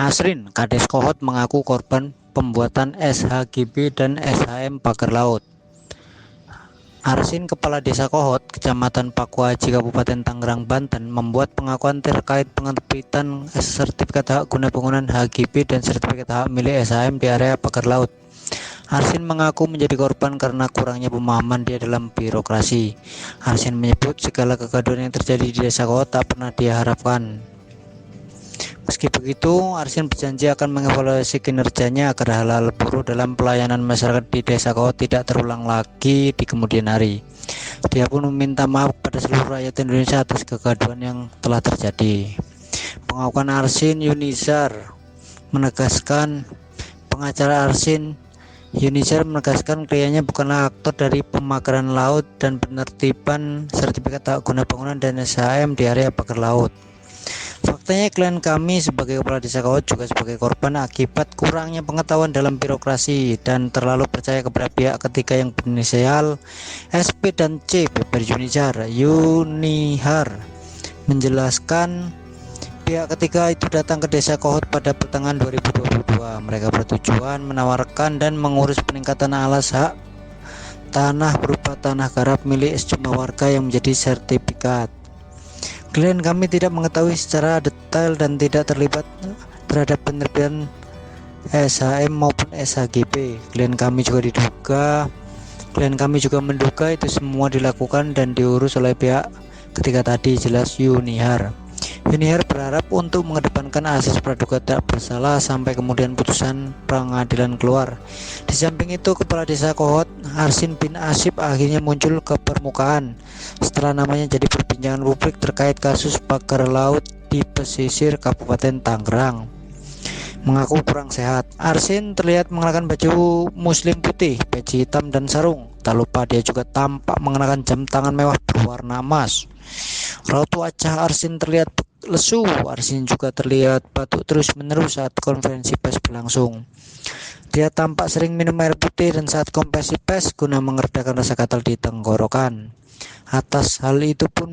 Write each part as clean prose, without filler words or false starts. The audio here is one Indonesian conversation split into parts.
Asrin, Kades Kohot mengaku korban pembuatan SHGB dan SHM pagar laut. Arsin, Kepala Desa Kohot, Kecamatan Pakuaji, Kabupaten Tangerang, Banten, membuat pengakuan terkait penerbitan sertifikat hak guna bangunan HGB dan sertifikat hak milik SHM di area pagar laut. Arsin mengaku menjadi korban karena kurangnya pemahaman dia dalam birokrasi. Arsin menyebut segala kegaduhan yang terjadi di Desa Kohot tak pernah dia harapkan. Meski begitu, Arsin berjanji akan mengevaluasi kinerjanya agar hal-hal buruk dalam pelayanan masyarakat di Desa Kohot tidak terulang lagi di kemudian hari. Dia pun meminta maaf kepada seluruh rakyat Indonesia atas kegaduhan yang telah terjadi. Pengakuan Arsin Yunizar menegaskan pengacara Arsin Yunizar menegaskan kliennya bukanlah aktor dari pemakaran laut dan penertiban sertifikat hak guna bangunan dan SHM di area pagar laut. Faktanya klien kami sebagai kepala desa Kohot juga sebagai korban akibat kurangnya pengetahuan dalam birokrasi dan terlalu percaya kepada pihak ketiga yang berinisial SP dan C. Beber Yunihar menjelaskan pihak ketiga itu datang ke desa Kohot pada pertengahan 2022. Mereka bertujuan menawarkan dan mengurus peningkatan alas hak tanah berupa tanah garap milik sejumlah warga yang menjadi sertifikat. Klien kami tidak mengetahui secara detail dan tidak terlibat terhadap penerbitan SHM maupun SHGB. Klien kami juga menduga itu semua dilakukan dan diurus oleh pihak ketiga tadi, jelas Yunihar. Yunihar berharap untuk mengedepankan asas praduga tak bersalah sampai kemudian putusan pengadilan keluar. Di samping itu, Kepala Desa Kohot Arsin bin Asib akhirnya muncul ke permukaan setelah namanya jadi perbincangan publik terkait kasus pagar laut di pesisir Kabupaten Tangerang. Mengaku kurang sehat. Arsin terlihat mengenakan baju muslim putih, peci hitam dan sarung. Tak lupa dia juga tampak mengenakan jam tangan mewah berwarna emas. Raut wajah Arsin terlihat lesu. Arsin juga terlihat batuk terus-menerus saat konferensi pers berlangsung. Dia tampak sering minum air putih dan saat konferensi pers guna mengeredakan rasa gatal di tenggorokan. Atas hal itu pun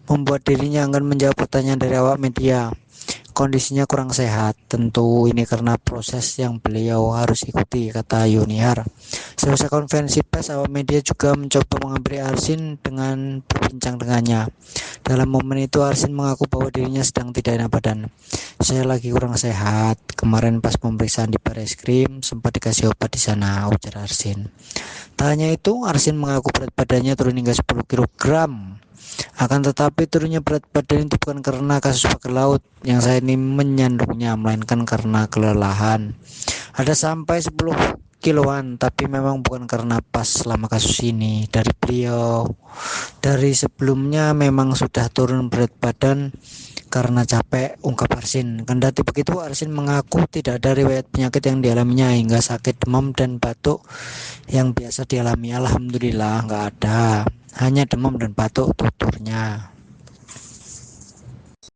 membuat dirinya enggan menjawab pertanyaan dari awak media. Kondisinya kurang sehat, tentu ini karena proses yang beliau harus ikuti, kata Yunihar. Selesai konferensi pers, awak media juga mencoba menghampiri Arsin dengan berbincang dengannya. Dalam momen itu Arsin mengaku bahwa dirinya sedang tidak enak badan. Saya lagi kurang sehat, kemarin pas pemeriksaan di Bareskrim sempat dikasih obat di sana, ujar Arsin. Tak hanya itu, Arsin mengaku berat badannya turun hingga 10 kg. Akan tetapi turunnya berat badan itu bukan karena kasus pagar laut yang saya ini menyandungnya, melainkan karena kelelahan. Ada sampai 10 kiloan, tapi memang bukan karena pas selama kasus ini. Dari beliau, dari sebelumnya memang sudah turun berat badan karena capek, ungkap Arsin. Kendati begitu, Arsin mengaku tidak ada riwayat penyakit yang dialaminya hingga sakit demam dan batuk yang biasa dialami. Alhamdulillah nggak ada, hanya demam dan batuk, tuturnya.